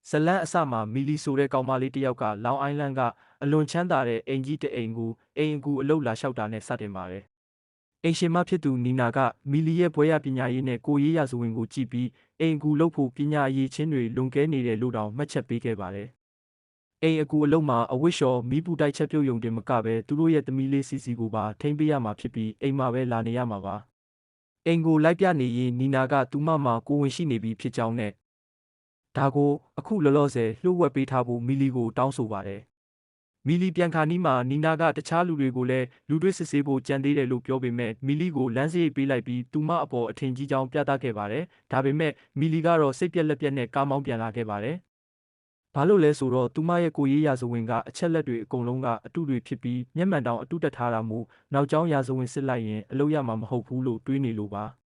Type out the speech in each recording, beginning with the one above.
ဇလန်းအစမှာမီလီဆိုတဲ့ကောင်မလေးတစ်ယောက်ကလောင်အိုင်းလန်းကအလွန်ချမ်းသာတဲ့အိမ်ကြီးတစ်အိမ်ကိုအိမ်အကူအလုပ်လာလျှောက်တာနဲ့စတင်ပါတယ်။အိမ်ရှင်မဖြစ်သူနီနာကမီလီရဲ့ဘွဲရပညာရေးနဲ့ကိုရေးရာဇဝင်ကိုကြည့်ပြီးအိမ်အကူလုပ်ဖို့ပညာအရေးချင်းတွေလွန်ကဲနေတယ်လို့တောင်မှတ်ချက်ပေးခဲ့ပါတယ်။အိမ်အကူအလုပ်မှာအဝတ်လျှော်မီးပူတိုက်ချက်ပြုတ်ယုံတင်မကပဲသူတို့ရဲ့သမီးလေးစီစီကိုပါထိန်းပေးရမှာဖြစ်ပြီးအိမ်မှာပဲလာနေရမှာပါ။အိမ်ကိုလိုက်ပြနေရင်နီနာကသူမမှာကိုဝင်ရှိနေပြီဖြစ်ကြောင်းနဲ့ဒါကိုအခုလောလောဆယ်လှုပ်ဝက်ပေးထားဖို့မီလီကိုတောင်းဆိုပါတယ်။မီလီပြန်ခါနီးမှာနီနာကတခြားလူတွေကိုလည်းလူတွေ့စစ်ဆေးဖို့ကြံသေးတယ်လို့ပြောပေမဲ့မီလီကိုလမ်းစရိတ်ပေးလိုက်ပြီးသူမအပေါ်အထင်ကြီးကြောင်းပြသခဲ့ပါတယ်။ဒါပေမဲ့မီလီကတော့စိတ်ပြက်လက်ပြက်နဲ့ကားမောင်းပြန်လာခဲ့ပါတယ်။ဘာလို့လဲဆိုတော့သူမရဲ့ကိုရေးရာဇဝင်ကအချက်လက်တွေအကုန်လုံးကအတုတွေဖြစ်ပြီးမျက်မှန်တောင်အတုတက်ထားတာမို့နောက်ကျောင်းရာဇဝင်စစ်လိုက်ရင်အလုပ်ရမှာမဟုတ်ဘူးလို့တွေးနေလို့ပါ။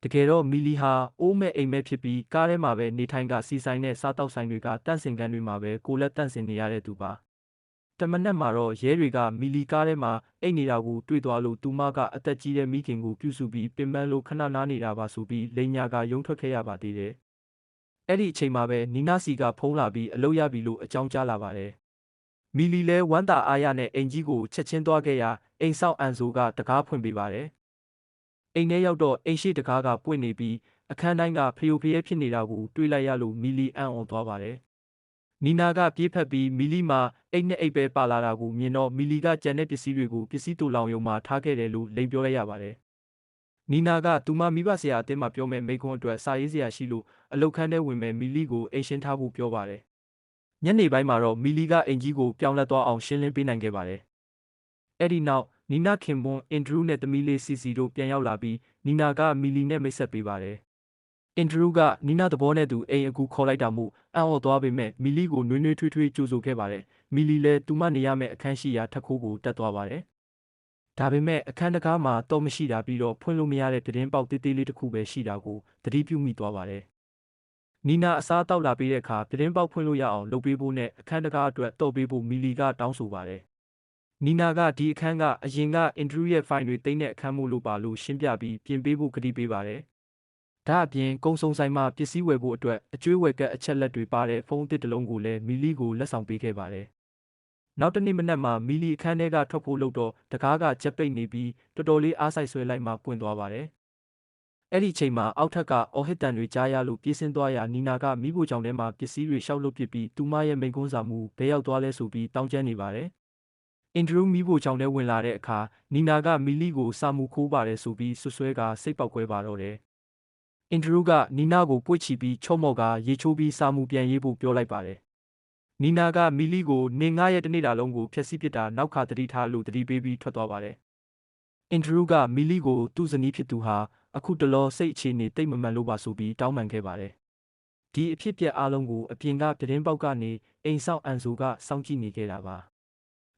တကယ်တော့မီလီဟာအိုးမဲ့အိမ်မဲ့ဖြစ်ပြီးကားထဲမှာပဲနေထိုင်ကစီဆိုင်နဲ့စားတောက်ဆိုင်တွေကတန့်စင်ကန်တွေမှာပဲကိုလက်တန့်စင်နေရတဲ့သူပါ။တမနက်မှာတော့ရဲတွေကမီလီကားထဲမှာအိတ်နေတာကိုတွေ့သွားလို့သူမကအသက်ကြီးတဲ့မိခင်ကိုပြုစုပြီးပင်ပန်းလို့ခဏနားနေတာပါဆိုပြီးလိန်ညာကရုံထွက်ခဲ့ရပါသေးတယ်။အဲ့ဒီအချိန်မှာပဲနီနာစီကဖုန်းလာပြီးအလုပ်ရပြီလို့အကြောင်းကြားလာပါတယ်။မီလီလဲဝမ်းသာအားရနဲ့အိမ်ကြီးကိုချက်ချင်းသွားခဲ့ရအိမ်ဆောက်အန်ဆိုကတကားဖွင့်ပေးပါတယ်။အိမ်ထဲရောက်တော့အိမ်ရှိတကားကပွင့်နေပြီးအခန်းတိုင်းကဖျို့ဖျဲဖြစ်နေတာကိုတွေ့လိုက်ရလို့မီလီအံ့ဩသွားပါတယ်။နီနာကပြေးဖက်ပြီးမီလီမှာအိတ်နဲ့အိတ်ပဲပါလာတာကိုမြင်တော့မီလီကကြံတဲ့ပစ္စည်းတွေကိုပစ္စည်းတူလောင်ယုံမှာထားခဲ့တယ်လို့လိန်ပြောလိုက်ရပါတယ်။နီနာကသူမမိဘဆရာအတင်းမှပြောမဲ့မိကွန်းအတွက်စာရေးစရာရှိလို့အလုတ်ခန်းထဲဝင်မဲ့မီလီကိုအိမ်ရှင်းထားဖို့ပြောပါတယ်။ညနေပိုင်းမှာတော့မီလီကအိမ်ကြီးကိုပြောင်းလဲသွားအောင်ရှင်းလင်းပေးနိုင်ခဲ့ပါတယ်။အဲ့ဒီနောက်နီနာခင်ပွန်းအင်ဒရူးနဲ့သမီးလေးစီစီတို့ပြန်ရောက်လာပြီးနီနာကမီလီနဲ့မိတ်ဆက်ပေးပါတယ်။အင်ဒရူးကနီနာသဘောနဲ့သူအိမ်အကူခေါ်လိုက်တာမို့အံ့ဩသွားပေမဲ့မီလီကိုနွေးနွေးထွေးထွေးကြိုဆိုခဲ့ပါတယ်။မီလီလည်းသူမနေရမယ့်အခန်းရှိရာထက်ခိုးကိုတက်သွားပါတယ်။ဒါပေမဲ့အခန်းတကားမှာတော့မရှိတာပြီးတော့ဖွင့်လို့မရတဲ့သတင်းပေါက်တေးသေးလေးတစ်ခုပဲရှိတာကိုသတိပြုမိသွားပါတယ်။နီနာအစားတောက်လာပေးတဲ့အခါသတင်းပေါက်ဖွင့်လို့ရအောင်လုပ်ပေးဖို့နဲ့အခန်းတကားအတွက်တော့ပေးဖို့မီလီကတောင်းဆိုပါတယ်။နီနာကဒီအခန်းကအရင်ကအင်ဒရူးရဲ့ဖိုင်တွေတိမ့်တဲ့အခန်းမို့လို့ပါလို့ရှင်းပြပြီးပြင်ပေးဖို့ကတိပေးပါတယ်။ဒါအပြင်ကုံစုံဆိုင်မှာပစ္စည်းဝယ်ဖို့အတွက်အကျွေးဝယ်ကတ်အချက်လက်တွေပါတဲ့ဖုန်းအသစ်တစ်လုံးကိုလည်းမီလီကိုလက်ဆောင်ပေးခဲ့ပါတယ်။နောက်တနေ့မနက်မှာမီလီအခန်းထဲကထွက်ဖို့လုပ်တော့တကားကချက်ပိတ်နေပြီးတော်တော်လေးအားစိုက်ဆွဲလိုက်မှပွင့်သွားပါတယ်။အဲ့ဒီချိန်မှာအောက်ထက်ကအော်ဟစ်တန်တွေကြားရလို့ပြေးဆင်းသွားရာနီနာကမိဖို့ကြောင့်ထဲမှာပစ္စည်းတွေရှောက်လုပ်ပစ်ပြီးသူမရဲ့မိန်ကွန်းစာမှုဘဲရောက်သွားလဲဆိုပြီးတောင်းကျမ်းနေပါတယ်။အင်ဒရူးမိဖို့ကြောင့်ထဲဝင်လာတဲ့အခါနီနာကမီလီကိုစာမှုခိုးပါတယ်ဆိုပြီးဆွဆွဲကစိတ်ပေါက်ကွဲပါတော့တယ်။အင်ဒရူးကနီနာကိုပွေ့ချီပြီးချော့မော့ကရေချိုးပြီးစာမှုပြန်ရေးဖို့ပြောလိုက်ပါတယ်။နီနာကမီလီကိုနေငါရဲ့တနေ့တာလုံးကိုဖျက်ဆီးပစ်တာနောက်ခါတတိထားလို့တတိပေးပြီးထွက်သွားပါတယ်။အင်ဒရူးကမီလီကိုသူ့ဇနီးဖြစ်သူဟာအခုတလောစိတ်အခြေအနေတိတ်မမှန်လို့ပါဆိုပြီးတောင်းပန်ခဲ့ပါတယ်။ဒီအဖြစ်အပျက်အားလုံးကိုအပြင်ကသတင်းပေါက်ကနေအိမ်ဆောက်အန်ဆိုကစောင့်ကြည့်နေခဲ့တာပါ။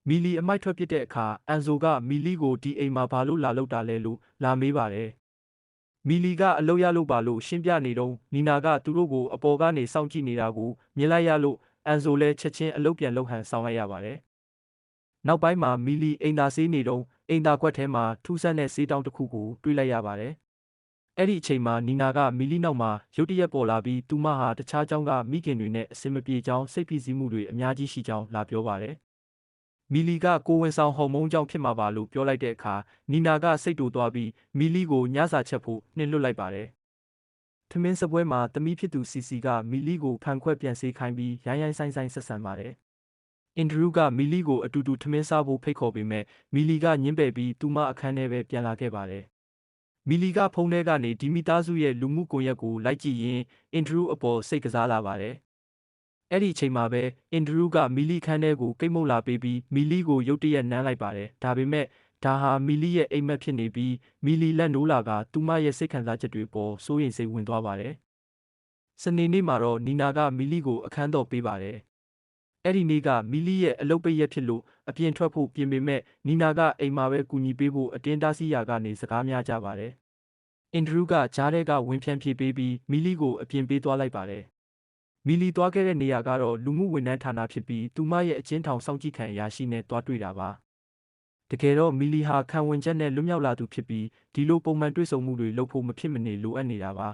မီလီအမိုက်ထွက်ပစ်တဲ့အခါအန်ဆိုကမီလီကိုဒီအိမ်မှာဘာလို့လာလောက်တာလဲလို့လာမေးပါတယ်။မီလီကအလုပ်ရလို့ပါလို့ရှင်းပြနေတော့နီနာကသူတို့ကိုအပေါ်ကနေစောင့်ကြည့်နေတာကိုမြင်လိုက်ရလို့အန်ဆိုလည်းချက်ချင်းအလုပ်ပြန်လုပ်ဟန်ဆောင်လိုက်ရပါတယ်။နောက်ပိုင်းမှာမီလီအိမ်သာဆေးနေတော့အိမ်သာကွက်ထဲမှာထူးဆန်းတဲ့ဆေးတောင်းတစ်ခုကိုတွေ့လိုက်ရပါတယ်။အဲ့ဒီအချိန်မှာနီနာကမီလီနောက်မှာရုတ်တရက်ပေါ်လာပြီးသူမဟာတခြားကျောင်းကမိခင်တွေနဲ့အဆင်မပြေကြောင်းစိတ်ဖိစီးမှုတွေအများကြီးရှိကြောင်းလာပြောပါတယ်။မီလီကကိုဝင်ဆောင်ဟော်မုန်းကြောင့်ဖြစ်မှာပါလို့ပြောလိုက်တဲ့အခါနီနာကစိတ်တူသွားပြီးမီလီကိုညစာချက်ဖို့နှင်လွတ်လိုက်ပါတယ်။ထမင်းစပွဲမှာတမီးဖြစ်သူစီစီကမီလီကိုဖန်ခွက်ပြန်ဆေးခိုင်းပြီးရိုင်းရိုင်းဆိုင်ဆိုင်ဆက်ဆံပါတယ်။အင်ဒရူးကမီလီကိုအတူတူထမင်းစားဖို့ဖိတ်ခေါ်ပေမဲ့မီလီကညှင်းပယ်ပြီးသူမအခန်းထဲပဲပြန်လာခဲ့ပါတယ်။မီလီကဖုန်းထဲကနေဒီမီသားစုရဲ့လူမှုကွန်ရက်ကိုလိုက်ကြည့်ရင်အင်ဒရူးအပေါ်စိတ်ကစားလာပါတယ်။အဲ့ဒီအချိန်မှာပဲအင်ဒရူးကမီလီခန်းထဲကိုကိတ်မုတ်လာပေးပြီးမီလီကိုရုတ်တရက်နမ်းလိုက်ပါတယ်။ဒါပေမဲ့ဒါဟာမီလီရဲ့အိမ်မက်ဖြစ်နေပြီးမီလီလက်နိုးလာကသူမရဲ့စိတ်ခံစားချက်တွေပေါ်စိုးရိမ်စိတ်ဝင်သွားပါတယ်။စနေနေ့မှာတော့နီနာကမီလီကိုအခန်းတော်ပေးပါတယ်။အဲ့ဒီနေ့ကမီလီရဲ့အလုပ်ပိတ်ရက်ဖြစ်လို့အပြင်ထွက်ဖို့ပြင်ပေမဲ့နီနာကအိမ်မှာပဲကူညီပေးဖို့အတင်းတားဆီးရာကနေစကားများကြပါတယ်။အင်ဒရူးကကြားထဲကဝင်ဖြန်းဖြေပေးပြီးမီလီကိုအပြင်ပေးသွားလိုက်ပါတယ်။မီလီသွားခဲ့တဲ့နေရာကတော့လူမှုဝန်ထမ်းဌာနဖြစ်ပြီးသူမရဲ့အကျဉ်းထောင်စောင့်ကြည့်ခံအရာရှိနဲ့တွားတွေ့တာပါ။တကယ်တော့မီလီဟာခံဝင်ချက်နဲ့လွတ်မြောက်လာသူဖြစ်ပြီးဒီလိုပုံမှန်တွေ့ဆုံမှုတွေလုပ်ဖို့မဖြစ်မနေလိုအပ်နေတာပါ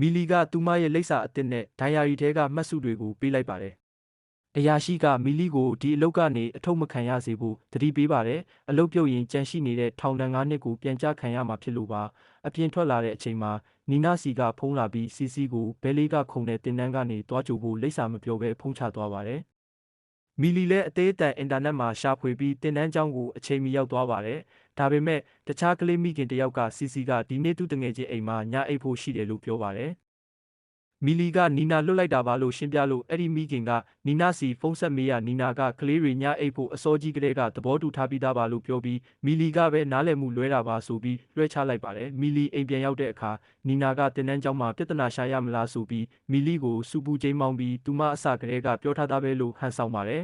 မီလီကသူမရဲ့လိပ်စာအသစ်နဲ့ဒိုင်ယာရီထဲကမှတ်စုတွေကိုပေးလိုက်ပါတယ်။အရာရှိကမီလီကိုဒီအလုပ်ကနေအထုတ်မခံရစေဖို့သတိပေးပါတယ်။အလုပ်ပြုတ်ရင်ကြန့်ရှိနေတဲ့ထောင်ဒဏ်9နှစ်ကိုပြန်ကြခံရမှာဖြစ်လို့ပါ။အပြင်ထွက်လာတဲ့အချိန်မှာနီနာစီကဖုန်းလာပြီးစီစီကိုဘဲလေးကခုန်တဲ့တင်တန်းကနေတွားကြိုဖို့လိပ်စာမပြောဘဲဖုန်းချသွားပါတယ်။မီလီလည်းအသေးအတန်အင်တာနက်မှာရှာဖွေပြီးတင်တန်းကျောင်းကိုအချိန်မီရောက်သွားပါတယ်။ဒါပေမဲ့တခြားကလေးမိခင်တယောက်ကစီစီကဒီနေ့သူ့တငယ်ချင်းအိမ်မှာညအိပ်ဖို့ရှိတယ်လို့ပြောပါတယ်။မီလီကနီနာလွတ်လိုက်တာပါလို့ရှင်းပြလို့အဲ့ဒီမိခင်ကနီနာစီဖုန်းဆက်မေးရနီနာကကလေးတွေညအိပ်ဖို့အစောကြီးကလေးကသဘောတူထားပြီးသားပါလို့ပြောပြီးမီလီကပဲနားလည်မှုလွဲတာပါဆိုပြီးလွှဲချလိုက်ပါတယ်မီလီအိမ်ပြန်ရောက်တဲ့အခါနီနာကတင်တန်းကျောင်းမှာပြဿနာရှာရမလားဆိုပြီးမီလီကိုစူပူချိန်မောင်းပြီးသူမအစကလေးကပြောထားသားပဲလို့ဟန်ဆောင်ပါတယ်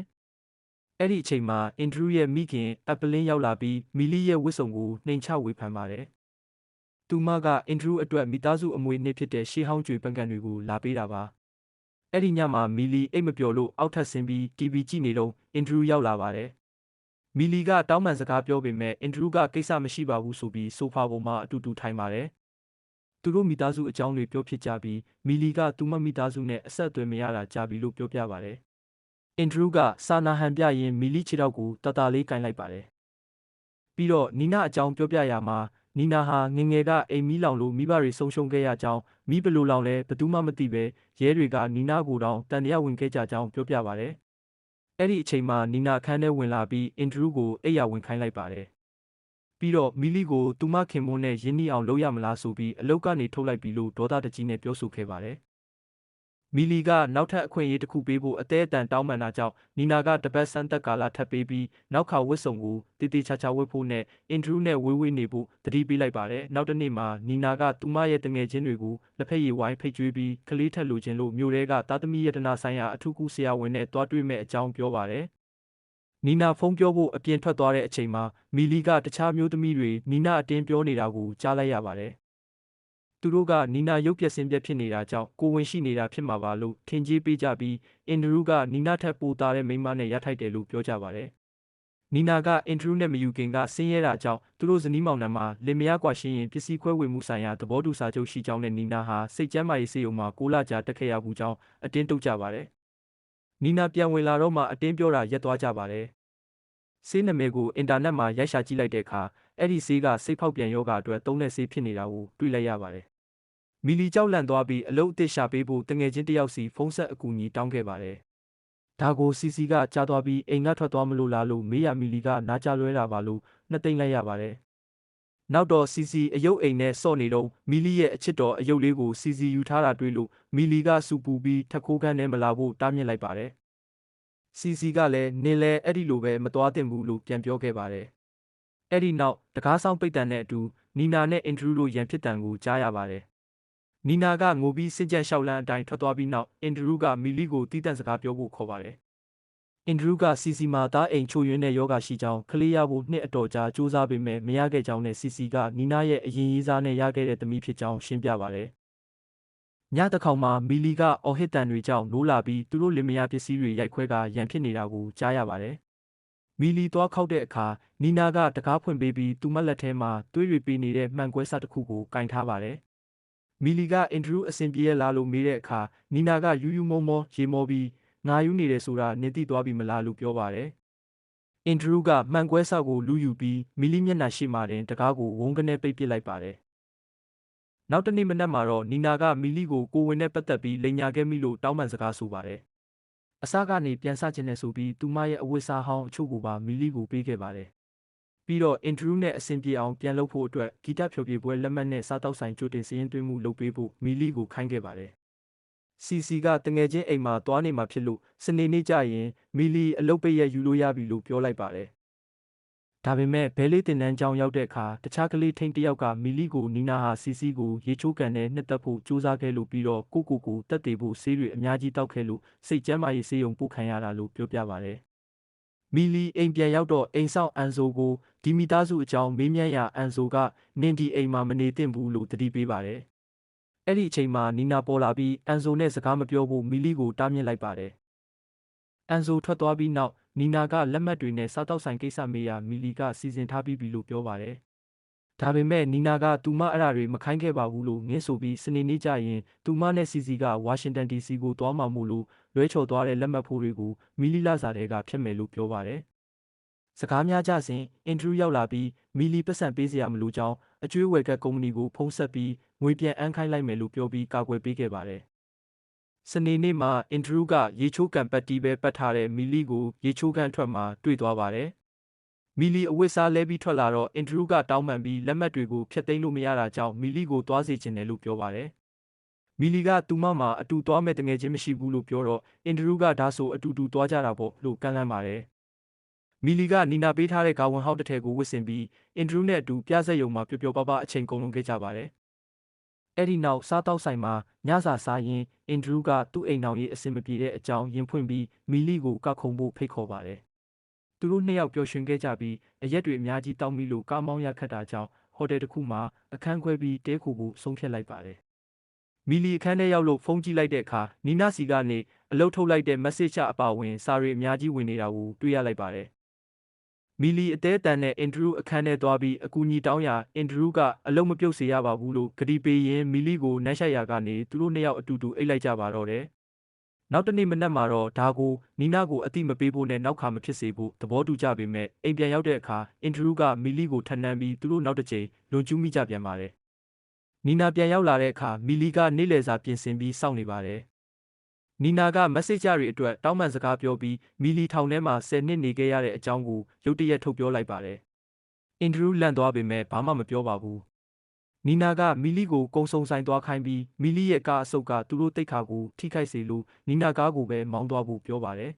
အဲ့ဒီအချိန်မှာအင်ဒရူးရဲ့မိခင်အပလင်းရောက်လာပြီးမီလီရဲ့ဝတ်စုံကိုနှိမ်ချဝေဖန်ပါတယ်သူမကအင်ဒရူးအတွက်မိသားစုအမွေနှစ်ဖြစ်တဲ့ရှေးဟောင်းကျွေပန်ကန်တွေကိုလာပေးတာပါအဲ့ဒီညမှာမီလီအိတ်မပျော်လို့အောက်ထပ်ဆင်းပြီး TV ကြည့်နေတော့အင်ဒရူးရောက်လာပါတယ်မီလီကတောင်းပန်စကားပြောပေမဲ့အင်ဒရူးကကိစ္စမရှိပါဘူးဆိုပြီးဆိုဖာပေါ်မှာအတူတူထိုင်ပါတယ်သူတို့မိသားစုအကြောင်းတွေပြောဖြစ်ကြပြီးမီလီကသူမမိသားစုနဲ့အဆက်အသွယ်မရတာကြာပြီလို့ပြောပြပါတယ်အင်ဒရူးကစာနာဟန်ပြရင်မီလီခြေထောက်ကိုတတလေးကင်လိုက်ပါတယ်ပြီးတော့နီနာအကြောင်းပြောပြရမှာနီနာဟာငငယ်ကအိမ်မီးလောင်လို့မိဘတွေဆုံးရှုံးခဲ့ရကြောင်းမိဘလိုလောင်လဲဘယ်သူမှမသိပဲရဲတွေကနီနာကိုတောင်တန်တရားဝင်ခဲ့ကြကြောင်းပြောပြပါတယ်။အဲ့ဒီအချိန်မှာနီနာအခန်းထဲဝင်လာပြီးအင်ဒရူးကိုအိပ်ယာဝင်ခိုင်းလိုက်ပါတယ်။ပြီးတော့မီလီကိုသူမခင်မွန်းနဲ့ရင်းနှီးအောင်လုပ်ရမလားဆိုပြီးအလုပ်ကနေထုတ်လိုက်ပြီးလို့ဒေါသတကြီးနဲ့ပြောဆိုခဲ့ပါတယ်။မီလီကနောက်ထပ်အခွင့်အရေးတစ်ခုပေးဖို့အသေးအတန်တောင်းပန်တာကြောင့်နီနာကတပတ်စမ်းသက်ကာလထပ်ပေးပြီးနောက်ခါဝတ်စုံကိုတေးသေးချာချာဝတ်ဖို့နဲ့အင်ဒရူးနဲ့ဝေးနေဖို့တတိပေးလိုက်ပါတယ်။နောက်တစ်နေ့မှာနီနာကသူမရဲ့တငယ်ချင်းတွေကိုလက်ဖက်ရည်ဝိုင်းဖိတ်ကျွေးပြီးကလေးထက်လိုချင်လို့မြို့ထဲကသားသမီးရတနာဆိုင်ရာအထူးကူဆရာဝန်နဲ့တွားတွေ့မဲ့အကြောင်းပြောပါတယ်။နီနာဖုန်းပြောဖို့အပြင်ထွက်သွားတဲ့အချိန်မှာမီလီကတခြားမျိုးသမီးတွေနီနာအတင်းပြောနေတာကိုကြားလိုက်ရပါတယ်သူတို့ကနီနာရုပ်ပြက်စင်ပြက်ဖြစ်နေတာကြောင့်ကိုဝင်ရှိနေတာဖြစ်မှာပါလို့ထင်ကြီးပေးကြပြီးအင်ဒရူးကနီနာထက်ပိုသားတဲ့မိန်းမနဲ့ရထိုက်တယ်လို့ပြောကြပါတယ်။နီနာကအင်ဒရူးနဲ့မယူခင်ကဆင်းရဲတာကြောင့်သူတို့ဇနီးမောင်နှံမှာလင်မယားကွာရှင်းရင်ပစ္စည်းခွဲဝေမှုဆိုင်ရာသဘောတူစာချုပ်ရှိကြောင်းနဲ့နီနာဟာစိတ်ကျန်းမာရေးစေုံမှာ6 လကြာတက်ခဲ့ရဘူးကြောင်းအတင်းတုတ်ကြပါတယ်။နီနာပြန်ဝင်လာတော့မှအတင်းပြောတာရက်သွားကြပါတယ်။ဆေးနာမည်ကိုအင်တာနက်မှာရိုက်ရှာကြည့်လိုက်တဲ့အခါအဲ့ဒီဆေးကစိတ်ဖောက်ပြန်ယောဂအတွက်သုံးတဲ့ဆေးဖြစ်နေတာကိုတွေ့လိုက်ရပါတယ်မီလီကြောက်လန့်သွားပြီးအလုပ်အသစ်ရှာပေးဖို့တငယ်ချင်းတယောက်စီဖုန်းဆက်အကူအညီတောင်းခဲ့ပါတယ်။ဒါကိုစီစီကကြားသွားပြီးအိမ်ကထွက်သွားမလို့လားလို့မေးရမီလီကနားကြလွဲတာပါလို့နှစ်သိမ့်လိုက်ရပါတယ်။နောက်တော့စီစီအယုတ်အိမ်နဲ့ဆော့နေတော့မီလီရဲ့အချစ်တော်အယုတ်လေးကိုစီစီယူထားတာတွေ့လို့မီလီကစူပူပြီးထက်ခိုးခန်းထဲမလာဖို့တားမြစ်လိုက်ပါတယ်။စီစီကလည်းနင်လဲအဲ့ဒီလိုပဲမသွားသင့်ဘူးလို့ပြန်ပြောခဲ့ပါတယ်။အဲ့ဒီနောက်တကားဆောင်ပိတ်တန်တဲ့အတူနီနာနဲ့အင်ဒရူးတို့ရန်ဖြစ်တန်ကိုကြားရပါတယ်။နီနာကငိုပြီးစစ်ကြက်လျှောက်လန်းအတိုင်းထွက်သွားပြီးနောက်အင်ဒရူးကမီလီကိုတီးတန့်စကားပြောဖို့ခေါ်ပါတယ်။အင်ဒရူးကစီစီမှာသားအိမ်ချို့ယွင်းတဲ့ယောဂရှိကြောင်းကလေးရဖို့နှစ်အတော်ကြာစူးစမ်းပေမဲ့မရခဲ့ကြောင်းနဲ့စီစီကနီနာရဲ့အရင်ရေးစားနဲ့ရခဲ့တဲ့သမီးဖြစ်ကြောင်းရှင်းပြပါတယ်။ညတစ်ခေါက်မှာမီလီကအော်ဟစ်တန်တွေကြောင့်နိုးလာပြီးသူတို့လင်မယားပစ္စည်းတွေရိုက်ခွဲကရန်ဖြစ်နေတာကိုကြားရပါတယ်။မီလီသွားခောက်တဲ့အခါနီနာကတကားဖွင့်ပေးပြီးသူမလက်ထဲမှာသွေးတွေပေးနေတဲ့မှန်ကွဲစတစ်ခုကိုကင်ထားပါတယ်။မီလီကအင်ဒရူးအဆင်ပြေရလားလို့မေးတဲ့အခါနီနာကယူးယူးမောမောရေမောပြီးငါယူးနေတယ်ဆိုတာနင်သိသွားပြီမလားလို့ပြောပါတယ်။အင်ဒရူးကမှန်ကွဲဆောက်ကိုလူယူပြီးမီလီမျက်နှာရှိမှတင်တကားကိုဝုန်းကနေပိတ်ပစ်လိုက်ပါတယ်။နောက်တနေ့မနက်မှာတော့နီနာကမီလီကိုကိုဝင်နဲ့ပတ်သက်ပြီးလိန်ညာခဲ့မိလို့တောင်းပန်စကားဆိုပါတယ်။အစကနေပြန်ဆခြင်းနဲ့ဆိုပြီးသူမရဲ့အဝတ်စားဟောင်းအချို့ကိုပါမီလီကိုပေးခဲ့ပါတယ်။ပြီးတော့အင်ဒရူးနဲ့အဆင်ပြေအောင်ပြန်လုပ်ဖို့အတွက်ဂီတဖျော်ဖြေပွဲလက်မှတ်နဲ့စားတောက်ဆိုင်ကြိုတင်စီးရင်သွင်းမှုလုပ်ပေးဖို့မီလီကိုခိုင်းခဲ့ပါတယ်။စီစီကတငယ်ချင်းအိမ်မှာသွားနေမှာဖြစ်လို့စနေနေ့ကျရင်မီလီအလုပ်ပိတ်ရက်ယူလို့ရပြီလို့ပြောလိုက်ပါတယ်။ဒါပေမဲ့ဘဲလေးတင်တန်းကျောင်းရောက်တဲ့အခါတခြားကလေးထိန်းတယောက်ကမီလီကိုနီနာဟာစီစီကိုရေချိုးကန်နဲ့နှစ်သက်ဖို့ကြိုးစားခဲ့လို့ပြီးတော့ကိုတက်တေဖို့ဆေးတွေအများကြီးတောက်ခဲ့လို့စိတ်ကျန်းမာရေးဆေးရုံပို့ခံရတာလို့ပြောပြပါတယ်။မီလီအိမ်ပြန်ရောက်တော့အိမ်ဆောင်အန်ဆိုကိုဒီမိသားစုအကြောင်းမေးမြန်းရာအန်ဆိုကနင်ဒီအိမ်မှာမနေသင့်ဘူးလို့တတိပေးပါတယ်။အဲ့ဒီအချိန်မှာနီနာပေါ်လာပြီးအန်ဆိုနဲ့စကားမပြောဖို့မီလီကိုတားမြစ်လိုက်ပါတယ်။အန်ဆိုထွက်သွားပြီးနောက်နီနာကလက်မှတ်တွေနဲ့စားတောက်ဆိုင်ကိစ္စမေးရာမီလီကစီစဉ်ထားပြီးပြီလို့ပြောပါတယ်။ ဒါပေမဲ့နီနာကသူမအဲ့ဒါတွေမခိုင်းခဲ့ပါဘူးလို့ငင်းဆိုပြီးစနေနေ့ကျရင်သူမနဲ့စီစီကဝါရှင်တန် DC ကိုသွားမှာမို့လို့လွဲချော်သွားတဲ့လက်မှတ်ဖိုးတွေကိုမီလီလာစာတွေကဖျက်မယ်လို့ပြောပါတယ်။စကားများကြစဉ်အင်ဒရူးရောက်လာပြီးမီလီပတ်စံပေးစရာမလိုကြောင်းအကျွေးဝယ်ကကုမ္ပဏီကိုဖုန်းဆက်ပြီးငွေပြန်အမ်းခိုင်းလိုက်မယ်လို့ပြောပြီးကာကွယ်ပေးခဲ့ပါတယ်။စနေနေ့မှာအင်ဒရူးကရေချိုးကန်ပတ်တီးပဲပတ်ထားတဲ့မီလီကိုရေချိုးကန်ထွက်မှာတွေ့သွားပါတယ်။မီလီအဝတ်စားလဲပြီးထွက်လာတော့အင်ဒရူးကတောင်းပန်ပြီးလက်မှတ်တွေကိုဖျက်သိမ်းလို့မရတာကြောင့်မီလီကိုသွားစေချင်တယ်လို့ပြောပါတယ်။မီလီကသူမမှာအတူသွားမဲ့တငယ်ချင်းမရှိဘူးလို့ပြောတော့အင်ဒရူးကဒါဆိုအတူတူသွားကြတာပေါ့လို့ကန့်လန့်ပါတယ်။မီလီကနီနာပေးထားတဲ့ဂါဝန်ဟောက်တစ်ထည်ကိုဝတ်ဆင်ပြီးအင်ဒရူးနဲ့အတူပြဆက်ရုံမှာပျော်ပျော်ပါးပါးအချိန်ကုန်လွန်ခဲ့ကြပါတယ်။အဲ့ဒီနောက်စားတောက်ဆိုင်မှာညစာစားရင်အင်ဒရူးကသူ့အိမ်တော်ရေးအဆင်မပြေတဲ့အကြောင်းရင်ဖွင့်ပြီးမီလီကိုကခုံဖို့ဖိတ်ခေါ်ပါတယ်။သူတို့နှစ်ယောက်ပျော်ရွှင်ခဲ့ကြပြီးအရက်တွေအများကြီးတောက်မိလို့ကားမောင်းရခတ်တာကြောင့်ဟိုတယ်တစ်ခုမှာအခန်းခွဲပြီးတဲခိုဖို့ဆုံးဖြတ်လိုက်ပါတယ်။မီလီအခန်းထဲရောက်လို့ဖုန်းကြည့်လိုက်တဲ့အခါနီနာစီကနေအလုတ်ထုတ်လိုက်တဲ့ message အပါအဝင်စာတွေအများကြီးဝင်နေတာကိုတွေ့ရလိုက်ပါတယ်။မီလီအသေးအတန်နဲ့အင်ဒရူးအခန်းထဲသွားပြီးအကူအညီတောင်းရာအင်ဒရူးကအလုံးမပြုတ်စေရပါဘူးလို့ကတိပေးရင်းမီလီကိုနမ်းရှိုက်ရာကနေသူတို့နှစ်ယောက်အတူတူအိတ်လိုက်ကြပါတော့တယ်။နောက်တနေ့မနက်မှာတော့ဒါကိုနီနာကိုအတိမပေးဖို့နဲ့နောက်ခါမဖြစ်စေဖို့သဘောတူကြပေမဲ့အိမ်ပြန်ရောက်တဲ့အခါအင်ဒရူးကမီလီကိုထပ်နှမ်းပြီးသူတို့နောက်တစ်ချိန်လွန်ကျူးမိကြပြန်ပါတယ်။နီနာပြန်ရောက်လာတဲ့အခါမီလီကနေ့လယ်စာပြင်ဆင်ပြီးစောင့်နေပါတယ်။နီနာက message တွေအတွက်တောင်းပန်စကားပြောပြီးမီလီထောင်ထဲမှာ10နှစ်နေခဲ့ရတဲ့အကြောင်းကိုရုတ်တရက်ထုတ်ပြောလိုက်ပါတယ်။အင်ဒရူးလန့်သွားပေမဲ့ဘာမှမပြောပါဘူး။နီနာကမီလီကိုကုံစုံဆိုင်သွားခိုင်းပြီးမီလီရဲ့ကားအဆုတ်ကသူတို့တိတ်ခါကိုထိခိုက်စေလို့နီနာကားကိုပဲမောင်းသွားဖို့ပြောပါတယ်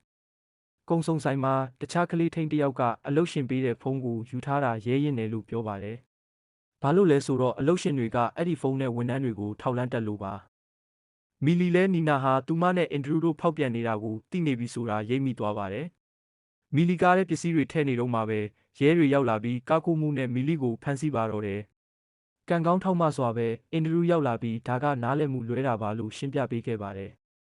။ကုံစုံဆိုင်မှာတခြားကလေးထိန်းတစ်ယောက်ကအလုတ်ရှင်ပေးတဲ့ဖုန်းကိုယူထားတာရဲရင်တယ်လို့ပြောပါတယ်။ဘာလို့လဲဆိုတော့အလုတ်ရှင်တွေကအဲ့ဒီဖုန်းနဲ့ဝန်ထမ်းတွေကိုထောက်လန့်တက်လို့ပါ။မီလီလဲနီနာဟာသူမနဲ့အင်ဒရူးတို့ဖောက်ပြန်နေတာကိုသိနေပြီဆိုတာရိပ်မိသွားပါတယ်။မီလီကားရဲ့ပစ္စည်းတွေထည့်နေတော့မှပဲရဲတွေရောက်လာပြီးကားကိုမှုနဲ့မီလီကိုဖမ်းဆီးပါတော့တယ်။ကံကောင်းထောက်မစွာပဲအင်ဒရူးရောက်လာပြီးဒါကနားလည်မှုလွဲတာပါလို့ရှင်းပြပေးခဲ့ပါတယ်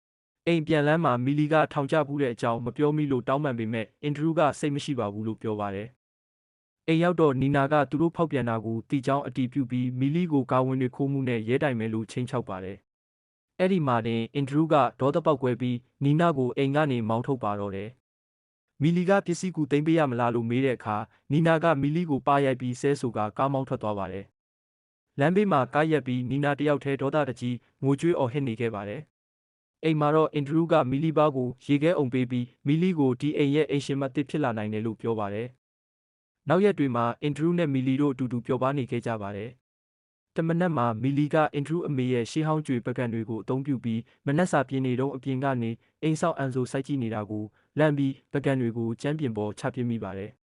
။အိမ်ပြန်လမ်းမှာမီလီကထောင်ကျဘူးတဲ့အကြောင်းမပြောမိလို့တောင်းပန်ပေမဲ့အင်ဒရူးကစိတ်မရှိပါဘူးလို့ပြောပါတယ်။အိမ်ရောက်တော့နီနာကသူတို့ဖောက်ပြန်တာကိုတီချောင်းအတီးပြုပြီးမီလီကိုကာဝင်တွေခိုးမှုနဲ့ရဲတိုင်မယ်လို့ချိန်ချောက်ပါတယ်။အဲ့ဒီမှာတင်အင်ဒရူးကဒေါသပေါက်ကွဲပြီးနီနာကိုအိမ်ကနေမောင်းထုတ်ပါတော့တယ်။မီလီကပစ္စည်းကူသိမ်းပေးရမလားလို့မေးတဲ့အခါနီနာကမီလီကိုပါရိုက်ပြီးဆဲဆိုကားမောင်းထွက်သွားပါတယ်။လမ်းဘေးမှာကားရက်ပြီးနီနာတယောက်တည်းဒေါသတကြီးငိုကြွေးအော်ဟစ်နေခဲ့ပါတယ်။အိမ်မှာတော့အင်ဒရူးကမီလီဘာကိုရေခဲအုံပေးပြီးမီလီကိုဒီအိမ်ရဲ့အိမ်ရှင်မအသစ်ဖြစ်လာနိုင်တယ်လို့ပြောပါတယ်။နောက်ရက်တွေမှာအင်ဒရူးနဲ့မီလီတို့အတူတူပျော်ပါနေခဲ့ကြပါတယ်။တမနက်မှာမီလီကအင်ဒရူးအမေရဲ့ရှေးဟောင်းကြွေပကံတွေကိုအသုံးပြုပြီးမနက်စာပြင်းနေတော့အပြင်ကနေအိမ်ဆောက်အန်ဆိုစိုက်ကြည့်နေတာကိုလန့်ပြီးပကံတွေကိုကျမ်းပြင်ပေါ်ချပစ်မိပါတယ်။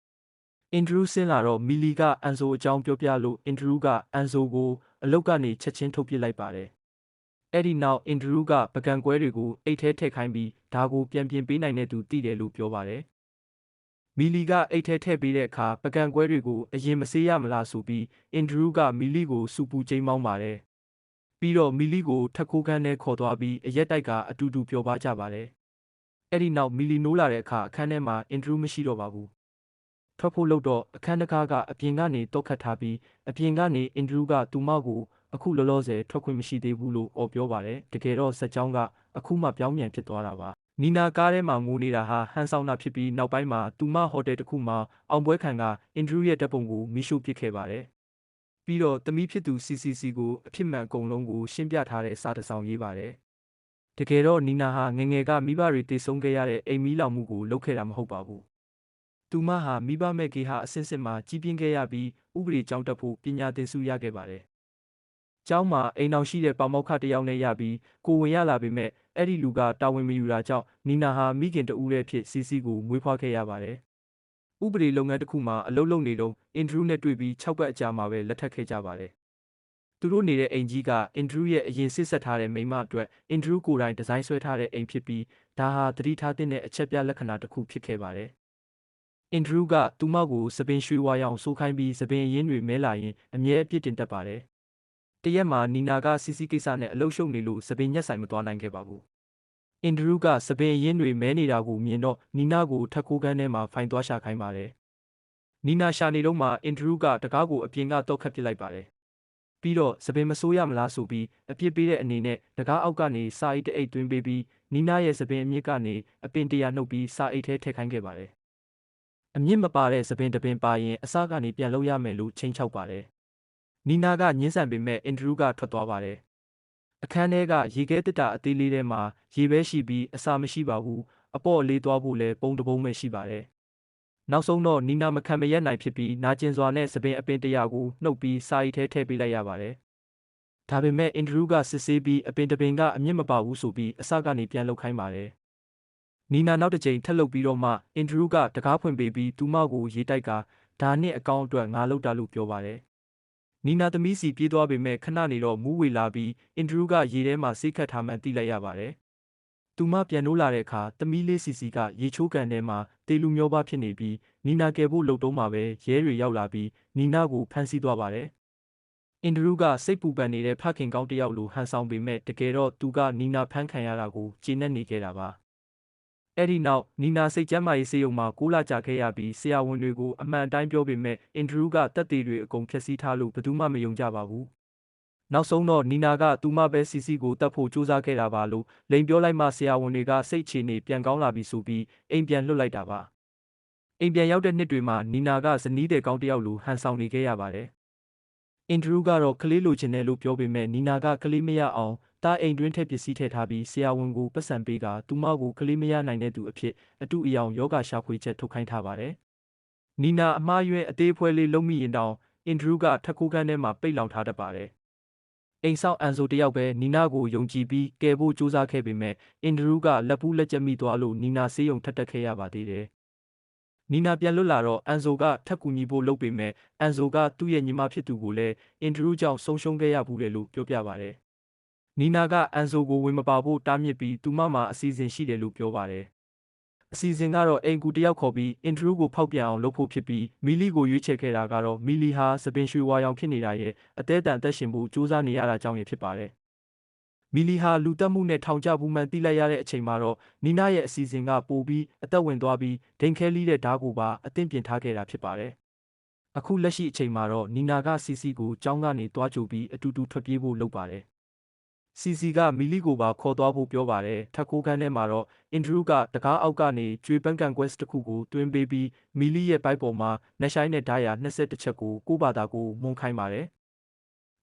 အင်ဒရူးဆင်းလာတော့မီလီကအန်ဆိုအကြောင်းပြောပြလို့အင်ဒရူးကအန်ဆိုကိုအလုတ်ကနေချက်ချင်းထုတ်ပစ်လိုက်ပါတယ်။အဲ့ဒီနောက်အင်ဒရူးကပကံကွဲတွေကိုအိတ်ထဲထည့်ခိုင်းပြီးဒါကိုပြန်ပြင်ပေးနိုင်တဲ့သူသိတယ်လို့ပြောပါတယ်။မီလီကအိတ်ထဲထည့်ပေးတဲ့အခါပကံကွဲတွေကိုအရင်မစေးရမလားဆိုပြီးအင်ဒရူးကမီလီကိုစူပူချိန်မောင်းပါတယ်။ပြီးတော့မီလီကိုထက်ခိုးခန်းထဲခေါ်သွားပြီးအရက်တိုက်ကအတူတူပျော်ပါကြပါတယ်။အဲ့ဒီနောက်မီလီနိုးလာတဲ့အခါအခန်းထဲမှာအင်ဒရူးမရှိတော့ပါဘူး။ထွက်ဖို့လုပ်တော့အခန်းတကားကအပြင်ကနေတောက်ခတ်ထားပြီးအပြင်ကနေအင်ဒရူးကသူမကိုအခုလောလောဆယ်ထွက်ခွင့်မရှိသေးဘူးလို့ပြောပါတယ်။တကယ်တော့စက်ကြောင်းကအခုမှပြောင်းပြန်ဖြစ်သွားတာပါ။နီနာကားထဲမှာငိုနေတာဟာဟန်ဆောင်တာဖြစ်ပြီးနောက်ပိုင်းမှာသူမဟိုတယ်တစ်ခုမှာအောင်ပွဲခံကအင်ဒရူးရဲ့တပ်ပုံကိုမီးရှို့ပစ်ခဲ့ပါတယ်။ပြီးတော့သမီးဖြစ်သူ CCC ကိုအဖြစ်မှန်အကုန်လုံးကိုရှင်းပြထားတဲ့စာတစ်စောင်ရေးပါတယ်။တကယ်တော့နီနာဟာငယ်ငယ်ကမိဘတွေတည်ဆုံခဲ့ရတဲ့အိမ်မီးလောင်မှုကိုလုပ်ခဲ့တာမဟုတ်ပါဘူး။သူမဟာမိဘမဲ့ကေဟာအစစ်စစ်မှာကြီးပြင်းခဲ့ရပြီးဥပဒေကျောင်းတက်ဖို့ပညာသင်ဆုရခဲ့ပါတယ်။ကျောင်းမှာအိမ်အောင်ရှိတဲ့ပါမောက္ခတစ်ယောက်နဲ့ရပြီးကိုဝင်ရလာပေမဲ့အဲ့ဒီလူကတာဝန်မယူတာကြောင့်နီနာဟာမိခင်တဦးရဲ့ဖြစ်စီစီကိုမွေးဖွားခဲ့ရပါတယ်။ဥပဒေလုပ်ငန်းတစ်ခုမှာအလုပ်လုပ်နေတော့အင်ဒရူးနဲ့တွေ့ပြီး6ပတ်အကြာမှာပဲလက်ထပ်ခဲ့ကြပါတယ်။သူတို့နေတဲ့အိမ်ကြီးကအင်ဒရူးရဲ့အရင်စစ်ဆက်ထားတဲ့မိန်းမအတွက်အင်ဒရူးကိုယ်တိုင်ဒီဇိုင်းဆွဲထားတဲ့အိမ်ဖြစ်ပြီးဒါဟာသတိထားတဲ့အချက်ပြလက္ခဏာတစ်ခုဖြစ်ခဲ့ပါတယ်။အင်ဒရူးကသူမကိုစပင်ရွှေဝါရောင်ဆိုးခိုင်းပြီးစပင်အရင်းတွေမဲလာရင်အမြဲအပြစ်တင်တတ်ပါတယ်။တရက်မှာနီနာကစီစီကိစ္စနဲ့အလုပ်ရှုပ်နေလို့စပင်ညက်ဆိုင်မသွားနိုင်ခဲ့ပါဘူး။အင်ဒရူးကစပင်အရင်းတွေမဲနေတာကိုမြင်တော့နီနာကိုထက်ခိုးခန်းထဲမှာဖိုင်သွားရှာခိုင်းပါတယ် နီနာရှာနေတော့မှအင်ဒရူးကတကားကိုအပြင်ကတော့ခတ်ပစ်လိုက်ပါတယ်ပြီးတော့စပင်မဆိုးရမလားဆိုပြီးအပြစ်ပေးတဲ့အနေနဲ့တကားအောက်ကနေစာအိတ်တအိတ်သွင်းပေးပြီးနီနာရဲ့စပင်အမြင့်ကနေအပင်တရာနှုတ်ပြီးစာအိတ်ထဲထည့်ခိုင်းခဲ့ပါတယ်အမြင့်မပါတဲ့စပင်တပင်ပါရင်အစကနေပြန်လုပ်ရမယ်လို့ချိန်ချောက်ပါတယ်နီနာကညှင်းဆန်ပေမဲ့အင်ဒရူးကထွက်သွားပါတယ်အခန်းထဲကရေခဲတစ်တာအသေးလေးထဲမှာရေပဲရှိပြီးအစာမရှိပါဘူးအပေါ့လေးသွားဖို့လဲပုံတပုံးပဲရှိပါတယ်နောက်ဆုံးတော့နီနာမခံမရက်နိုင်ဖြစ်ပြီးနာကျင်စွာနဲ့စပင်အပင်တရာကိုနှုတ်ပြီးစာအိတ်ထဲထည့်ပေးလိုက်ရပါတယ်ဒါပေမဲ့အင်ဒရူးကစစ်ဆေးပြီးအပင်တပင်ကအမြင့်မပါဘူးဆိုပြီးအစကနေပြန်လှုပ်ခိုင်းပါတယ်နီနာနောက်တစ်ချိန်ထပ်လုပ်ပြီးတော့မှအင်ဒရူးကတကားဖွင့်ပေးပြီးသူမကိုရေတိုက်ကဒါနဲ့အကောင့်အတွက်ငါလုပ်တာလို့ပြောပါတယ်နီနာသမီးစီပြေးသွားပေမဲ့ခဏနေတော့မူးဝေလာပြီးအင်ဒရူးကရေထဲမှာစိတ်ခတ်ထားမှန်းသိလိုက်ရပါတယ်သူမပြန်လို့လာတဲ့အခါသမီးလေးစီကရေချိုးကန်ထဲမှာတေလူမျောပါဖြစ်နေပြီးနီနာကယ်ဖို့လှုပ်တုံးမှာပဲရဲတွေရောက်လာပြီးနီနာကိုဖမ်းဆီးသွားပါတယ်အင်ဒရူးကစိတ်ပူပန်နေတဲ့ဖခင်ကောင်းတစ်ယောက်လိုဟန်ဆောင်ပေမဲ့တကယ်တော့သူကနီနာဖမ်းခံရတာကိုကျေနပ်နေခဲ့တာပါအဲ့ဒီနောက်နီနာစိတ်ကျန်းမာရေးဆေးရုံမှာ6 လကြာခဲ့ရပြီးဆရာဝန်တွေကိုအမှန်တိုင်းပြောပေမဲ့အင်ဒရူးကတက်သေးတွေအကုန်ဖျက်ဆီးထားလို့ဘယ်သူမှမယုံကြပါဘူးနောက်ဆုံးတော့နီနာကသူမပဲစီကိုတတ်ဖို့ကြိုးစားခဲ့တာပါလို့လိန်ပြောလိုက်မှဆရာဝန်တွေကစိတ်အခြေအနေပြန်ကောင်းလာပြီဆိုပြီးအိမ်ပြန်လွှတ်လိုက်တာပါအိမ်ပြန်ရောက်တဲ့နှစ်တွေမှာနီနာကဇနီးတဲ့ကောင်းတစ်ယောက်လိုဟန်ဆောင်နေခဲ့ရပါတယ်အင်ဒရူးကတော့ကလေးလိုချင်တယ်လို့ပြောပေမဲ့နီနာကကလေးမရအောင်တားအိမ်တွင်းထည့်ပစ္စည်းထည့်ထားပြီးဆရာဝန်ကိုပတ်စံပေးကသူမကိုကလေးမရနိုင်တဲ့သူအဖြစ်အတူအယောင်ယောဂရှာဖွေချက်ထုတ်ခိုင်းထားပါတယ်နီနာအမှားယွင်းအသေးအဖွဲလေးလုံးမိရင်တောင်အင်ဒရူးကထက်ခိုးကန်းထဲမှာပိတ်လောင်ထားတတ်ပါတယ်အိမ်ဆောင်အန်ဆိုတယောက်ပဲနီနာကိုယုံကြည်ပြီးကယ်ဖို့ကြိုးစားခဲ့ပေမဲ့အင်ဒရူးကလက်ပူးလက်ကျမိသွားလို့နီနာဆေးရုံထပ်တက်ခဲ့ရပါသေးတယ်နီနာပြန်လွတ်လာတော့အန်ဆိုကထပ်ကူညီဖို့လုပ်ပေမဲ့အန်ဆိုကသူ့ရဲ့ညီမဖြစ်သူကိုလည်းအင်ဒရူးကြောင့်ဆုံးရှုံးခဲ့ရဘူးလေလို့ပြောပြပါတယ်နီနာကအန်ဆိုကိုဝင်မပါဖို့တားမြစ်ပြီးသူမမှာအစီအစဉ်ရှိတယ်လို့ပြောပါတယ်အစီအစဉ်ကတော့အိမ်ကူတယောက်ခေါ်ပြီးအင်ဒရူးကိုဖောက်ပြန်အောင်လုပ်ဖို့ဖြစ်ပြီးမီလီကိုရွေးချယ်ခဲ့တာကတော့မီလီဟာစပင်ရွှေဝါရောင်ဖြစ်နေတာရဲ့အသေးအသက်ရှင်ဖို့ကြိုးစားနေရတာကြောင့်ရဖြစ်ပါတယ်မီလီဟာလူတက်မှုနဲ့ထောင်ကျဘူးမှန်သိလိုက်ရတဲ့အချိန်မှာတော့နီနာရဲ့အစီအစဉ်ကပိုပြီးအသက်ဝင်သွားပြီးဒိန်ခဲလီတဲ့ဓာတ်ကိုပါအသင့်ပြင်ထားခဲ့တာဖြစ်ပါတယ်အခုလက်ရှိအချိန်မှာတော့နီနာကစီကိုကျောင်းကနေတွားကြိုပြီးအတူတူထွက်ပြေးဖို့လုပ်ပါတယ်စီကမီလီကိုပါခေါ်သွားဖို့ပြောပါတယ်ထက်ခိုးခန်းထဲမှာတော့အင်ဒရူးကတကားအောက်ကနေကျွေပန်းကန်ကွက်စ်တစ်ခုကိုတွင်းပေးပြီးမီလီရဲ့ဘိုက်ပေါ်မှာနှက်ဆိုင်နဲ့ဓာတ်ရ21ချက်ကိုဘာသာကိုမုန်းခိုင်းပါတယ်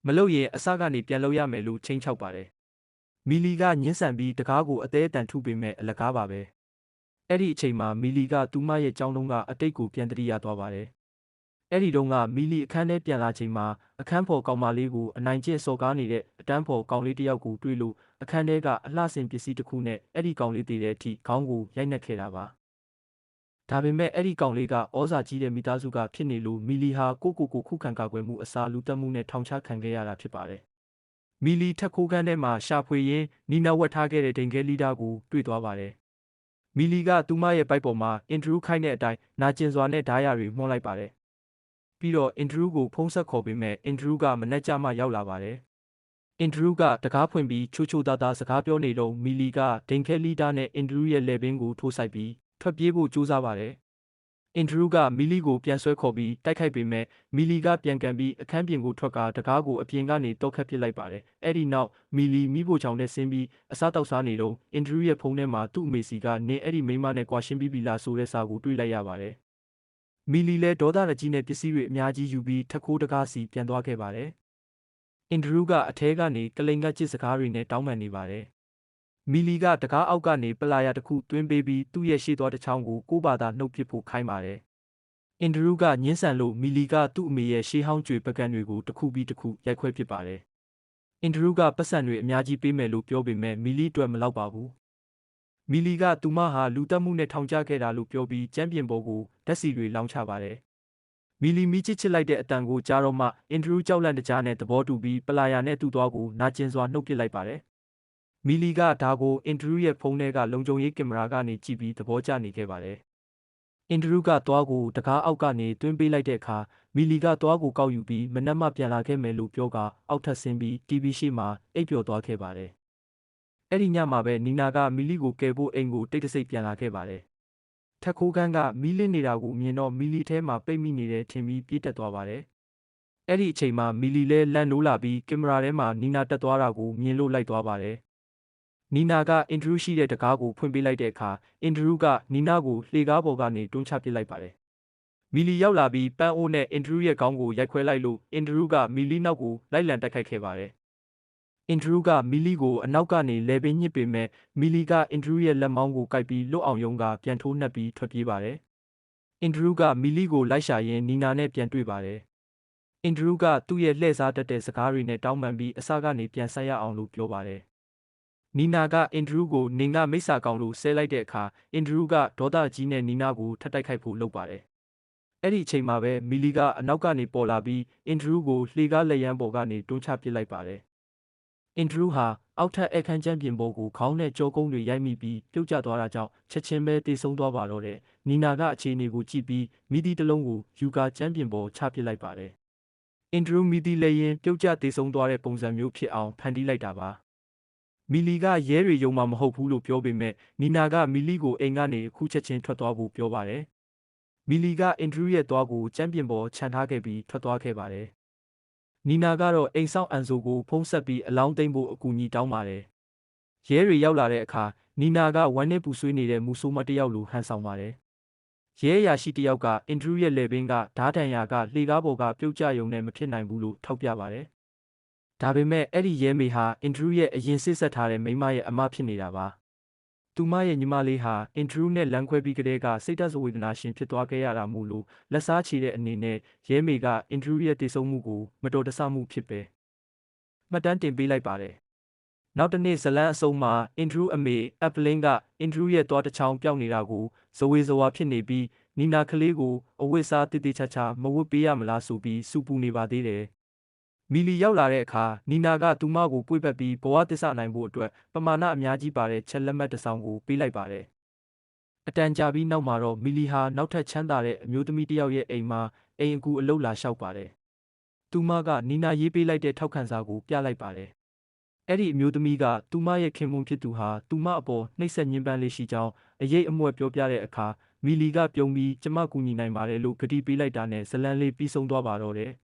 မလို့ရင်အစကနေပြန်လုပ်ရမယ်လို့ချိန်ချောက်ပါတယ်မီလီကညှင်းဆန်ပြီးတကားကိုအသေးအတန်ထုပေမဲ့အလကားပါပဲအဲ့ဒီအချိန်မှာမီလီကသူမရဲ့ကြောင်းလုံးကအတိတ်ကိုပြန်တရိယာသွားပါတယ်အဲ့ဒီတုန်းကမီလီအခန်းထဲပြန်လာချိန်မှာအခန်းဖော်ကောင်မလေးကိုအနိုင်ကျင့်စော်ကားနေတဲ့အတန်းဖော်ကောင်လေးတစ်ယောက်ကိုတွေ့လို့အခန်းထဲကအလှဆင်ပစ္စည်းတစ်ခုနဲ့အဲ့ဒီကောင်လေးတည်တဲ့အထိခေါင်းကိုရိုက်နှက်ခဲ့တာပါဒါပေမဲ့အဲ့ဒီကောင်လေးကဩဇာကြီးတဲ့မိသားစုကဖြစ်နေလို့မီလီဟာကိုခုခံကာကွယ်မှုအစားလူတက်မှုနဲ့ထောင်ချခံခဲ့ရတာဖြစ်ပါတယ်မီလီထက်ခိုးခန်းထဲမှာရှာဖွေရင်းနီနာဝတ်ထားခဲ့တဲ့ဒိန်ခဲလီဒါကိုတွေ့သွားပါတယ်မီလီကသူမရဲ့ဘိုက်ပေါ်မှာအင်ဒရူးခိုင်းတဲ့အတိုင်းနာကျင်စွာနဲ့ဓာတ်ရတွေမှုန်းလိုက်ပါတယ်ပြီးတော့အင်ဒရူးကိုဖုံးဆက်ခေါ်ပေမဲ့အင်ဒရူးကမနှက်ကြမှရောက်လာပါတယ်အင်ဒရူးကတကားဖွင့်ပြီးချိုသားသားစကားပြောနေတော့မီလီကဒိန်ခဲလီဒါနဲ့အင်ဒရူးရဲ့လက်ဘင်းကိုထိုးဆိုင်ပြီးထွက်ပြေးဖို့ကြိုးစားပါတယ်အင်ဒရူးကမီလီကိုပြန်ဆွဲခေါ်ပြီးတိုက်ခိုက်ပေမဲ့မီလီကပြန်ကန်ပြီးအခန်းပြင်ကိုထွက်ကတကားကိုအပြင်ကနေတောက်ခတ်ပစ်လိုက်ပါတယ်အဲ့ဒီနောက်မီလီမိဖို့ချောင်နဲ့ဆင်းပြီးအစားတောက်စားနေတော့အင်ဒရူးရဲ့ဖုန်းထဲမှာသူ့အမေစီကနေအဲ့ဒီမိန်းမနဲ့ကွာရှင်းပြီးပြီလားဆိုတဲ့စာကိုတွေ့လိုက်ရပါတယ်မီလီလည်းဒေါသတကြီးနဲ့ပစ္စည်းတွေအများကြီးယူပြီးထက်ခိုးတကားစီပြန်သွားခဲ့ပါတယ်အင်ဒရူးကအထဲကနေကလိန်ကချစ်စကားတွေနဲ့တောင်းပန်နေပါတယ်မီလီကတကားအောက်ကနေပလာယာတစ်ခုတွင်းပေးပြီးသူ့ရဲ့ရှေ့သွားတစ်ချောင်းကိုဘာသာနှုတ်ပစ်ဖို့ခိုင်းပါတယ်အင်ဒရူးကညှင်းဆန်လို့မီလီကသူ့အမေရဲ့ရှေးဟောင်းကြွေပကံတွေကိုတစ်ခုပြီးတစ်ခုရိုက်ခွဲပစ်ပါတယ်အင်ဒရူးကပတ်စံတွေအများကြီးပေးမယ်လို့ပြောပေမဲ့မီလီအတွက်မလောက်ပါဘူးမီလီကသူမဟာလူတက်မှုနဲ့ထောင်ချခဲ့တာလို့ပြောပြီးကျမ်းပြင်ပေါ်ကိုဓာတ်စီတွေလောင်းချပါတယ်မီလီမီချစ်လိုက်တဲ့အတန်ကိုကြားတော့မှအင်ဒရူးကြောက်လန့်တကြားနဲ့သဘောတူပြီးပလာယာနဲ့သူ့သွားကိုနာကျင်စွာနှုတ်ပစ်လိုက်ပါတယ်မီလီကဒါကိုအင်ဒရူးရဲ့ဖုန်းထဲကလုံခြုံရေးကင်မရာကနေကြည့်ပြီးသဘောကျနေခဲ့ပါတယ်အင်ဒရူးကသွားကိုတကားအောက်ကနေတွင်းပေးလိုက်တဲ့အခါမီလီကသွားကိုကောက်ယူပြီးမနက်မှပြန်လာခဲ့မယ်လို့ပြောကအောက်ထပ်ဆင်းပြီး TV ရှေ့မှာအိပ်ပျော်သွားခဲ့ပါတယ်အဲ့ဒီညမှာပဲနီနာကမီလီကိုကယ်ဖို့အိမ်ကိုတိတ်တဆိတ်ပြန်လာခဲ့ပါတယ် ထက်ခိုးခန်းကမီးလင်းနေတာကိုမြင်တော့မီလီထဲမှာပိတ်မိနေတဲ့ထင်ပြီးပြေးတက်သွားပါတယ်။အဲ့ဒီအချိန်မှာမီလီလဲလန့်နိုးလာပြီးကင်မရာထဲမှာနီနာတက်သွားတာကိုမြင်လို့လိုက်သွားပါတယ်။နီနာကအင်ဒရူးရှိတဲ့တကားကိုဖွင့်ပေးလိုက်တဲ့အခါအင်ဒရူးကနီနာကိုလှေကားပေါ်ကနေတွန်းချပစ်လိုက်ပါတယ်။မီလီရောက်လာပြီးပန်းအိုးနဲ့အင်ဒရူးရဲ့ခေါင်းကိုရိုက်ခွဲလိုက်လို့အင်ဒရူးကမီလီနောက်ကိုလိုက်လံတိုက်ခိုက်ခဲ့ပါတယ်။အင်ဒရူးကမီလီကိုအနောက်ကနေလဲပင်ညစ်ပေမဲ့မီလီကအင်ဒရူးရဲ့လက်မောင်းကိုကိုက်ပြီးလွတ်အောင်ယုံကပြန်ထိုးနှက်ပြီးထွက်ပြေးပါတယ်။အင်ဒရူးကမီလီကိုလိုက်ရှာရင်းနီနာနဲ့ပြန်တွေ့ပါတယ်။အင်ဒရူးကသူ့ရဲ့လှည့်စားတတ်တဲ့စကားတွေနဲ့တောင်းပန်ပြီးအစကနေပြန်ဆက်ရအောင်လို့ပြောပါတယ်။နီနာကအင်ဒရူးကိုနင်ကမိစ္ဆာကောင်လို့ဆဲလိုက်တဲ့အခါအင်ဒရူးကဒေါသကြီးနဲ့နီနာကိုထပ်တိုက်ခိုက်ဖို့လုပ်ပါတယ်။အဲ့ဒီအချိန်မှာပဲမီလီကအနောက်ကနေပေါ်လာပြီးအင်ဒရူးကိုလှေကားလက်ရန်ပေါ်ကနေတွန်းချပစ်လိုက်ပါတယ်။အင်ဒရူးဟာအောက်ထပ်အခန်းကျမ်းပြင်ပေါ်ကိုခေါင်းနဲ့ကြောကုန်းတွေရိုက်မိပြီးပြုတ်ကျသွားတာကြောင့်ချက်ချင်းပဲတေဆုံးသွားပါတော့တယ်။နီနာကအခြေအနေကိုကြည့်ပြီးမိသီးတစ်လုံးကိုယူကာကျမ်းပြင်ပေါ်ချပစ်လိုက်ပါတယ်။အင်ဒရူးမိသီးလဲရင်ပြုတ်ကျတေဆုံးသွားတဲ့ပုံစံမျိုးဖြစ်အောင်ဖန်တီးလိုက်တာပါ။မီလီကရဲတွေယုံမှာမဟုတ်ဘူးလို့ပြောပေမဲ့နီနာကမီလီကိုအိမ်ကနေအခုချက်ချင်းထွက်သွားဖို့ပြောပါတယ်။မီလီကအင်ဒရူးရဲ့သွားကိုကျမ်းပြင်ပေါ်ခြံထားခဲ့ပြီးထွက်သွားခဲ့ပါတယ်။နီနာကတော့အိမ်ဆောင်အန်ဆိုကိုဖုံးဆက်ပြီးအလောင်းသိမ်းဖို့အကူအညီတောင်းပါတယ်။ရဲတွေရောက်လာတဲ့အခါနီနာကဝမ်းနဲ့ပူဆွေးနေတဲ့မူဆိုးမတစ်ယောက်လိုဟန်ဆောင်ပါတယ်။ရဲအရာရှိတစ်ယောက်ကအင်ဒရူးရဲ့လက်ပင်ကဓာတ်တန်ရာကလှေကားပေါ်ကပြုတ်ကျရုံနဲ့မဖြစ်နိုင်ဘူးလို့ထောက်ပြပါတယ်။ဒါပေမဲ့အဲ့ဒီရဲမေဟာအင်ဒရူးရဲ့အရင်စစ်ဆက်ထားတဲ့မိန်းမရဲ့အမဖြစ်နေတာပါ။သူမရဲ့ညီမလေးဟာအင်ဒရူးနဲ့လမ်းခွဲပြီးကတည်းကစိတ်ဓာတ်ဝေဒနာရှင်ဖြစ်သွားခဲ့ရတာမို့လို့လက်စားချေတဲ့အနေနဲ့ရဲမေကအင်ဒရူးရဲ့တည်ဆုံမှုကိုမတော်တဆမှုဖြစ်ပဲမှတ်တမ်းတင်ပေးလိုက်ပါတယ်။နောက်တနေ့ဇလန်းအစုံမှာအင်ဒရူးအမေအပလင်းကအင်ဒရူးရဲ့သွားတစ်ချောင်းပြောင်းနေတာကိုဇဝေဇဝါဖြစ်နေပြီးနီနာကလေးကိုအဝတ်စားတိတိကျကျမဝတ်ပေးရမလားဆိုပြီးစူပူနေပါသေးတယ်။မီလီရောက်လာတဲ့အခါနီနာကသူမကိုပွေ့ပတ်ပြီးဘဝတစ္ဆနိုင်ဖို့အတွက်ပမာဏအများကြီးပါတဲ့ချက်လက်မှတ်တစ်စောင်ကိုပေးလိုက်ပါတယ်။အတန်ကြာပြီးနောက်မှာတော့မီလီဟာနောက်ထပ်ချမ်းသာတဲ့အမျိုးသမီးတစ်ယောက်ရဲ့အိမ်မှာအိမ်အကူအလုပ်လာလျှောက်ပါတယ်။သူမကနီနာရေးပေးလိုက်တဲ့ထောက်ခံစာကိုပြလိုက်ပါတယ်။အဲ့ဒီအမျိုးသမီးကသူမရဲ့ခင်ပွန်းဖြစ်သူဟာသူမအပေါ်နှိပ်စက်ညှဉ်းပန်းလေးရှိကြောင်းအရေးအမွက်ပြောပြတဲ့အခါမီလီကပြုံးပြီးကျမကူညီနိုင်ပါတယ်လို့ဂတိပေးလိုက်တာနဲ့ဇလန်းလေးပြီးဆုံးသွားပါတော့တယ်။